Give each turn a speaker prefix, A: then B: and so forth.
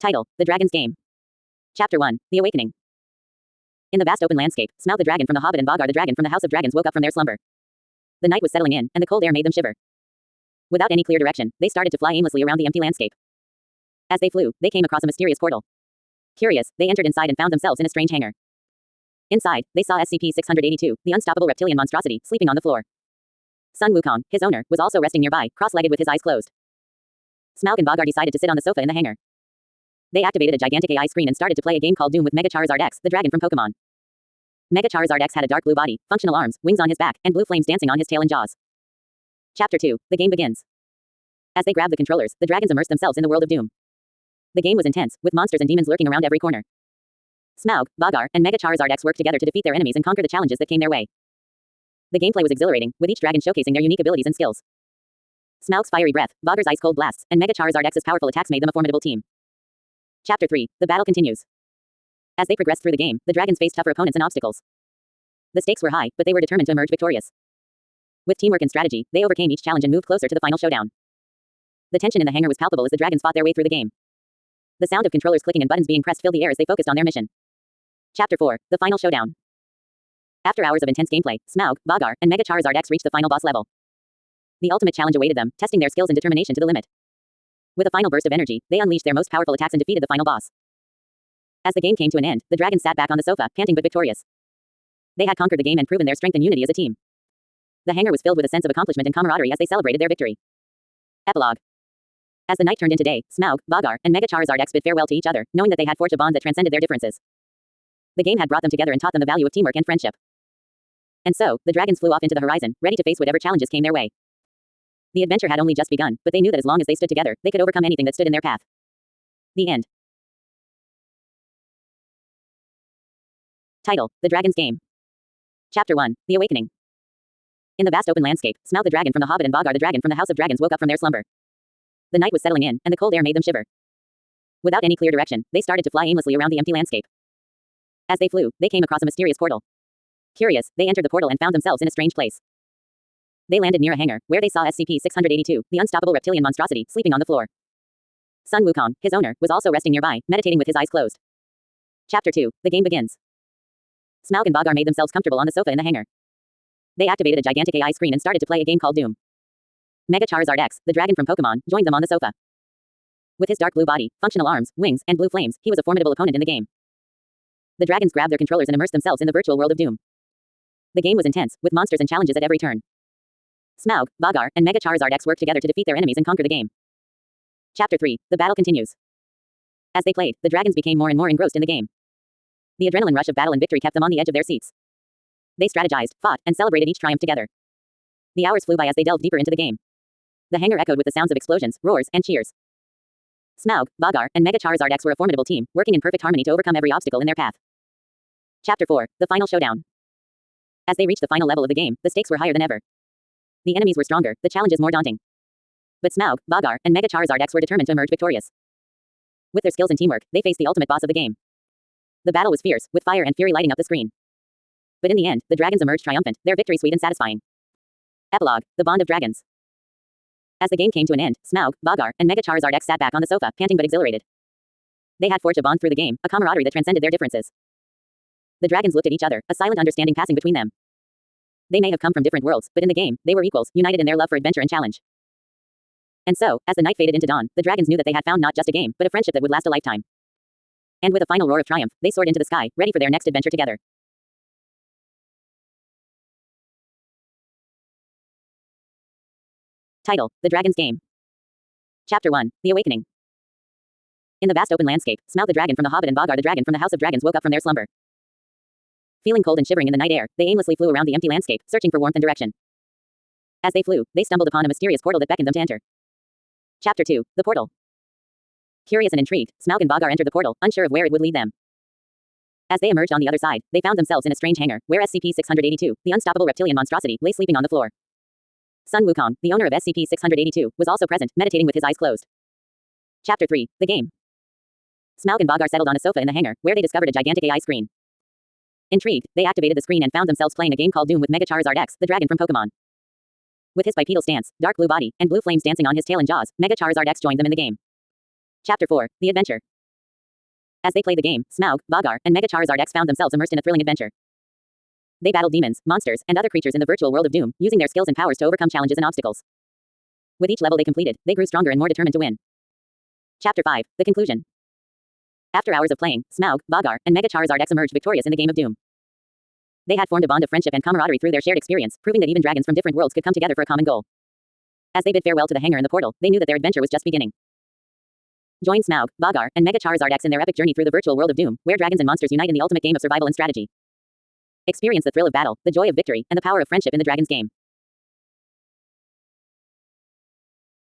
A: Title: The Dragon's Game. Chapter 1: The Awakening. In the vast open landscape, Smaug the dragon from the Hobbit and Vhagar the dragon from the House of Dragons woke up from their slumber. The night was settling in, and the cold air made them shiver. Without any clear direction, they started to fly aimlessly around the empty landscape. As they flew, they came across a mysterious portal. Curious, they entered inside and found themselves in a strange hangar. Inside, they saw SCP-682, the unstoppable reptilian monstrosity, sleeping on the floor. Sun Wukong, his owner, was also resting nearby, cross-legged with his eyes closed. Smaug and Vhagar decided to sit on the sofa in the hangar. They activated a gigantic AI screen and started to play a game called Doom with Mega Charizard X, the dragon from Pokemon. Mega Charizard X had a dark blue body, functional arms, wings on his back, and blue flames dancing on his tail and jaws. Chapter 2: The game begins. As they grabbed the controllers, the dragons immersed themselves in the world of Doom. The game was intense, with monsters and demons lurking around every corner. Smaug, Vhagar, and Mega Charizard X worked together to defeat their enemies and conquer the challenges that came their way. The gameplay was exhilarating, with each dragon showcasing their unique abilities and skills. Smaug's fiery breath, Vhagar's ice-cold blasts, and Mega Charizard X's powerful attacks made them a formidable team. Chapter 3: The battle continues. As they progressed through the game, the dragons faced tougher opponents and obstacles. The stakes were high, but they were determined to emerge victorious. With teamwork and strategy, they overcame each challenge and moved closer to the final showdown. The tension in the hangar was palpable as the dragons fought their way through the game. The sound of controllers clicking and buttons being pressed filled the air as they focused on their mission. Chapter 4: The Final Showdown. After hours of intense gameplay, Smaug, Vhagar, and Mega Charizard X reached the final boss level. The ultimate challenge awaited them, testing their skills and determination to the limit. With a final burst of energy, they unleashed their most powerful attacks and defeated the final boss. As the game came to an end, the dragons sat back on the sofa, panting but victorious. They had conquered the game and proven their strength and unity as a team. The hangar was filled with a sense of accomplishment and camaraderie as they celebrated their victory. Epilogue. As the night turned into day, Smaug, Vhagar, and Mega Charizard X bid farewell to each other, knowing that they had forged a bond that transcended their differences. The game had brought them together and taught them the value of teamwork and friendship. And so, the dragons flew off into the horizon, ready to face whatever challenges came their way. The adventure had only just begun, but they knew that as long as they stood together, they could overcome anything that stood in their path. The end. Title: The Dragon's Game. Chapter 1: The Awakening. In the vast open landscape, Smaug the dragon from the Hobbit and Vhagar the dragon from the House of Dragons woke up from their slumber. The night was settling in, and the cold air made them shiver. Without any clear direction, they started to fly aimlessly around the empty landscape. As they flew, they came across a mysterious portal. Curious, they entered the portal and found themselves in a strange place. They landed near a hangar, where they saw SCP-682, the unstoppable reptilian monstrosity, sleeping on the floor. Sun Wukong, his owner, was also resting nearby, meditating with his eyes closed. Chapter 2: The game begins. Smaug and Vhagar made themselves comfortable on the sofa in the hangar. They activated a gigantic AI screen and started to play a game called Doom. Mega Charizard X, the dragon from Pokemon, joined them on the sofa. With his dark blue body, functional arms, wings, and blue flames, he was a formidable opponent in the game. The dragons grabbed their controllers and immersed themselves in the virtual world of Doom. The game was intense, with monsters and challenges at every turn. Smaug, Vhagar, and Mega Charizard X worked together to defeat their enemies and conquer the game. Chapter 3: The battle continues. As they played, the dragons became more and more engrossed in the game. The adrenaline rush of battle and victory kept them on the edge of their seats. They strategized, fought, and celebrated each triumph together. The hours flew by as they delved deeper into the game. The hangar echoed with the sounds of explosions, roars, and cheers. Smaug, Vhagar, and Mega Charizard X were a formidable team, working in perfect harmony to overcome every obstacle in their path. Chapter 4: The Final Showdown. As they reached the final level of the game, the stakes were higher than ever. The enemies were stronger, the challenges more daunting. But Smaug, Vhagar, and Mega Charizard X were determined to emerge victorious. With their skills and teamwork, they faced the ultimate boss of the game. The battle was fierce, with fire and fury lighting up the screen. But in the end, the dragons emerged triumphant, their victory sweet and satisfying. Epilogue: The Bond of Dragons. As the game came to an end, Smaug, Vhagar, and Mega Charizard X sat back on the sofa, panting but exhilarated. They had forged a bond through the game, a camaraderie that transcended their differences. The dragons looked at each other, a silent understanding passing between them. They may have come from different worlds, but in the game, they were equals, united in their love for adventure and challenge. And so, as the night faded into dawn, the dragons knew that they had found not just a game, but a friendship that would last a lifetime. And with a final roar of triumph, they soared into the sky, ready for their next adventure together. Title: The Dragon's Game. Chapter 1: The Awakening. In the vast open landscape, Smaug the dragon from the Hobbit and Vhagar the dragon from the House of Dragons woke up from their slumber. Feeling cold and shivering in the night air, they aimlessly flew around the empty landscape, searching for warmth and direction. As they flew, they stumbled upon a mysterious portal that beckoned them to enter. Chapter 2: The Portal. Curious and intrigued, Smaug and Vhagar entered the portal, unsure of where it would lead them. As they emerged on the other side, they found themselves in a strange hangar, where SCP-682, the unstoppable reptilian monstrosity, lay sleeping on the floor. Sun Wukong, the owner of SCP-682, was also present, meditating with his eyes closed. Chapter 3: The Game. Smaug and Vhagar settled on a sofa in the hangar, where they discovered a gigantic AI screen. Intrigued, they activated the screen and found themselves playing a game called Doom with Mega Charizard X, the dragon from Pokemon. With his bipedal stance, dark blue body, and blue flames dancing on his tail and jaws, Mega Charizard X joined them in the game. Chapter 4: The Adventure. As they played the game, Smaug, Vhagar, and Mega Charizard X found themselves immersed in a thrilling adventure. They battled demons, monsters, and other creatures in the virtual world of Doom, using their skills and powers to overcome challenges and obstacles. With each level they completed, they grew stronger and more determined to win. Chapter 5. The Conclusion. After hours of playing, Smaug, Vhagar, and Mega Charizard X emerged victorious in the game of Doom. They had formed a bond of friendship and camaraderie through their shared experience, proving that even dragons from different worlds could come together for a common goal. As they bid farewell to the hangar in the portal, they knew that their adventure was just beginning. Join Smaug, Vhagar, and Mega Charizard X in their epic journey through the virtual world of Doom, where dragons and monsters unite in the ultimate game of survival and strategy. Experience the thrill of battle, the joy of victory, and the power of friendship in the Dragon's game.